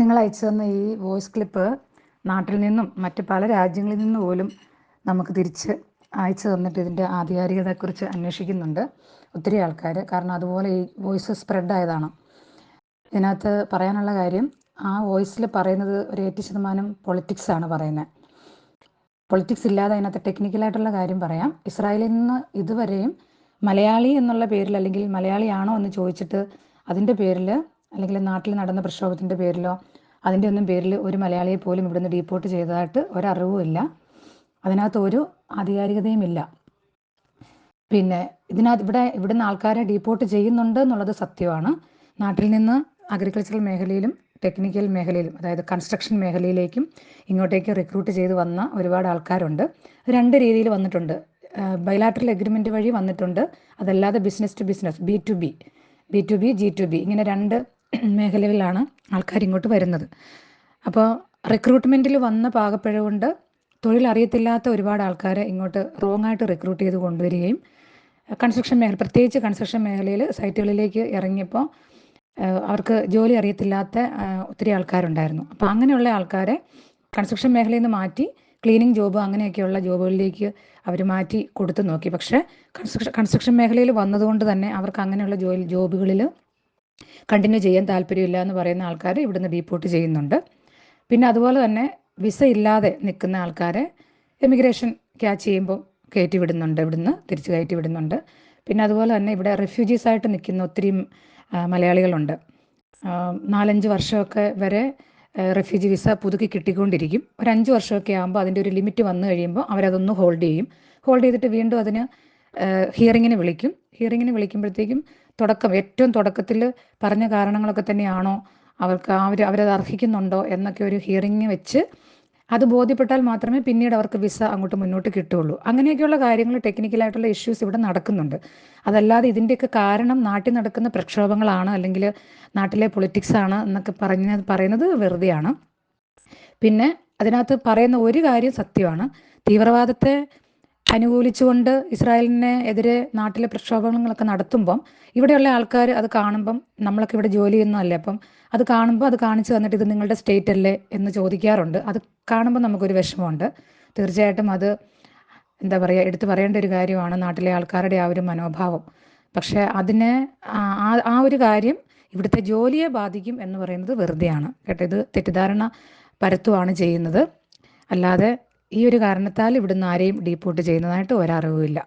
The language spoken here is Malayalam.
നിങ്ങൾ അയച്ചു തന്ന ഈ വോയിസ് ക്ലിപ്പ് നാട്ടിൽ നിന്നും മറ്റ് പല രാജ്യങ്ങളിൽ നിന്ന് പോലും നമുക്ക് തിരിച്ച് അയച്ചു തന്നിട്ട് ഇതിൻ്റെ ആധികാരികതയെക്കുറിച്ച് അന്വേഷിക്കുന്നുണ്ട് ഒത്തിരി ആൾക്കാർ. കാരണം അതുപോലെ ഈ വോയിസ് സ്പ്രെഡായതാണ്. ഇതിനകത്ത് പറയാനുള്ള കാര്യം, ആ വോയിസിൽ പറയുന്നത് ഒരു 80% പൊളിറ്റിക്സാണ് പറയുന്നത്. പൊളിറ്റിക്സ് ഇല്ലാതെ അതിനകത്ത് ടെക്നിക്കലായിട്ടുള്ള കാര്യം പറയാം. ഇസ്രായേലിൽ നിന്ന് ഇതുവരെയും മലയാളി എന്നുള്ള പേരിൽ, അല്ലെങ്കിൽ മലയാളിയാണോ എന്ന് ചോദിച്ചിട്ട് അതിൻ്റെ പേരിൽ, അല്ലെങ്കിൽ നാട്ടിൽ നടന്ന പ്രക്ഷോഭത്തിൻ്റെ പേരിലോ അതിൻ്റെ ഒന്നും പേരിൽ ഒരു മലയാളിയെ പോലും ഇവിടുന്ന് ഡീപ്പോർട്ട് ചെയ്തതായിട്ട് ഒരറിവുമില്ല. അതിനകത്ത് ഒരു ആധികാരികതയും ഇല്ല. പിന്നെ ഇവിടുന്ന് ആൾക്കാരെ ഡീപ്പോർട്ട് ചെയ്യുന്നുണ്ട് എന്നുള്ളത് സത്യമാണ്. നാട്ടിൽ നിന്ന് അഗ്രികൾച്ചറൽ മേഖലയിലും ടെക്നിക്കൽ മേഖലയിലും, അതായത് കൺസ്ട്രക്ഷൻ മേഖലയിലേക്കും ഇങ്ങോട്ടേക്ക് റിക്രൂട്ട് ചെയ്ത് വന്ന ഒരുപാട് ആൾക്കാരുണ്ട്. രണ്ട് രീതിയിൽ വന്നിട്ടുണ്ട്. ബൈലാറ്ററൽ എഗ്രിമെൻറ്റ് വഴി വന്നിട്ടുണ്ട്, അതല്ലാതെ business to business, B2B, G2B, ഇങ്ങനെ രണ്ട് മേഖലകളിലാണ് ആൾക്കാർ ഇങ്ങോട്ട് വരുന്നത്. അപ്പോൾ റിക്രൂട്ട്മെൻറ്റിൽ വന്ന പാകപ്പിഴ കൊണ്ട് തൊഴിലറിയത്തില്ലാത്ത ഒരുപാട് ആൾക്കാരെ ഇങ്ങോട്ട് റോങ്ങായിട്ട് റിക്രൂട്ട് ചെയ്ത് കൊണ്ടുവരികയും കൺസ്ട്രക്ഷൻ മേഖല, പ്രത്യേകിച്ച് കൺസ്ട്രക്ഷൻ മേഖലയിൽ സൈറ്റുകളിലേക്ക് ഇറങ്ങിയപ്പോൾ അവർക്ക് ജോലി അറിയത്തില്ലാത്ത ഒത്തിരി ആൾക്കാരുണ്ടായിരുന്നു. അപ്പോൾ അങ്ങനെയുള്ള ആൾക്കാരെ കൺസ്ട്രക്ഷൻ മേഖലയിൽ നിന്ന് മാറ്റി ക്ലീനിങ് ജോബ് അങ്ങനെയൊക്കെയുള്ള ജോബുകളിലേക്ക് അവർ മാറ്റി കൊടുത്തു നോക്കി. പക്ഷേ കൺസ്ട്രക്ഷൻ മേഖലയിൽ വന്നതുകൊണ്ട് തന്നെ അവർക്ക് അങ്ങനെയുള്ള ജോബുകളിൽ കണ്ടിന്യൂ ചെയ്യാൻ താല്പര്യമില്ല എന്ന് പറയുന്ന ആൾക്കാർ ഇവിടുന്ന് ഡീപ്പോർട്ട് ചെയ്യുന്നുണ്ട്. പിന്നെ അതുപോലെ തന്നെ വിസ ഇല്ലാതെ നിൽക്കുന്ന ആൾക്കാരെ എമിഗ്രേഷൻ ക്യാച്ച് ചെയ്യുമ്പോൾ കയറ്റി വിടുന്നുണ്ട്, ഇവിടുന്ന് തിരിച്ച് കയറ്റി വിടുന്നുണ്ട്. പിന്നെ അതുപോലെ തന്നെ ഇവിടെ റെഫ്യൂജീസായിട്ട് നിൽക്കുന്ന ഒത്തിരി മലയാളികളുണ്ട്. 4-5 വർഷമൊക്കെ വരെ റെഫ്യൂജി വിസ പുതുക്കി കിട്ടിക്കൊണ്ടിരിക്കും. ഒരു 5 വർഷമൊക്കെ ആകുമ്പോൾ അതിൻ്റെ ഒരു ലിമിറ്റ് വന്നു കഴിയുമ്പോൾ അവരതൊന്ന് ഹോൾഡ് ചെയ്യും. ഹോൾഡ് ചെയ്തിട്ട് വീണ്ടും അതിന് ഹിയറിങ്ങിന് വിളിക്കും. ഹിയറിങ്ങിന് വിളിക്കുമ്പോഴത്തേക്കും ഏറ്റവും തുടക്കത്തിൽ പറഞ്ഞ കാരണങ്ങളൊക്കെ തന്നെയാണോ, അവരത് അർഹിക്കുന്നുണ്ടോ എന്നൊക്കെ ഒരു ഹിയറിങ് വെച്ച് അത് ബോധ്യപ്പെട്ടാൽ മാത്രമേ പിന്നീട് അവർക്ക് വിസ അങ്ങോട്ട് മുന്നോട്ട് കിട്ടുകയുള്ളൂ. അങ്ങനെയൊക്കെയുള്ള കാര്യങ്ങൾ, ടെക്നിക്കലായിട്ടുള്ള ഇഷ്യൂസ് ഇവിടെ നടക്കുന്നുണ്ട്. അതല്ലാതെ ഇതിൻ്റെയൊക്കെ കാരണം നാട്ടിൽ നടക്കുന്ന പ്രക്ഷോഭങ്ങളാണ്, അല്ലെങ്കിൽ നാട്ടിലെ പൊളിറ്റിക്സാണ് എന്നൊക്കെ പറയുന്നത് വെറുതെയാണ്. പിന്നെ അതിനകത്ത് പറയുന്ന ഒരു കാര്യം സത്യമാണ്. തീവ്രവാദത്തെ അനുകൂലിച്ചുകൊണ്ട് ഇസ്രായേലിനെ എതിരെ നാട്ടിലെ പ്രക്ഷോഭങ്ങളൊക്കെ നടത്തുമ്പം ഇവിടെയുള്ള ആൾക്കാർ അത് കാണുമ്പം, നമ്മളൊക്കെ ഇവിടെ ജോലി ചെയ്യുന്നതല്ലേ, അപ്പം അത് കാണുമ്പോൾ അത് കാണിച്ചു തന്നിട്ട് ഇത് നിങ്ങളുടെ സ്റ്റേറ്റ് അല്ലേ എന്ന് ചോദിക്കാറുണ്ട്. അത് കാണുമ്പോൾ നമുക്കൊരു വിഷമമുണ്ട്. തീർച്ചയായിട്ടും അത് എന്താ പറയുക, എടുത്തു പറയേണ്ട ഒരു കാര്യമാണ് നാട്ടിലെ ആൾക്കാരുടെ ആ ഒരു മനോഭാവം. പക്ഷേ അതിനെ ആ ഒരു കാര്യം ഇവിടുത്തെ ജോലിയെ ബാധിക്കും എന്ന് പറയുന്നത് വെറുതെയാണ് കേട്ടോ. ഇത് തെറ്റിദ്ധാരണ പരത്തുവാണ് ചെയ്യുന്നത്. അല്ലാതെ ഈ ഒരു കാരണത്താൽ ഇവിടുന്ന് ആരെയും ഡീപ്പോർട്ട് ചെയ്യുന്നതായിട്ട് ഒരറിവുമില്ല.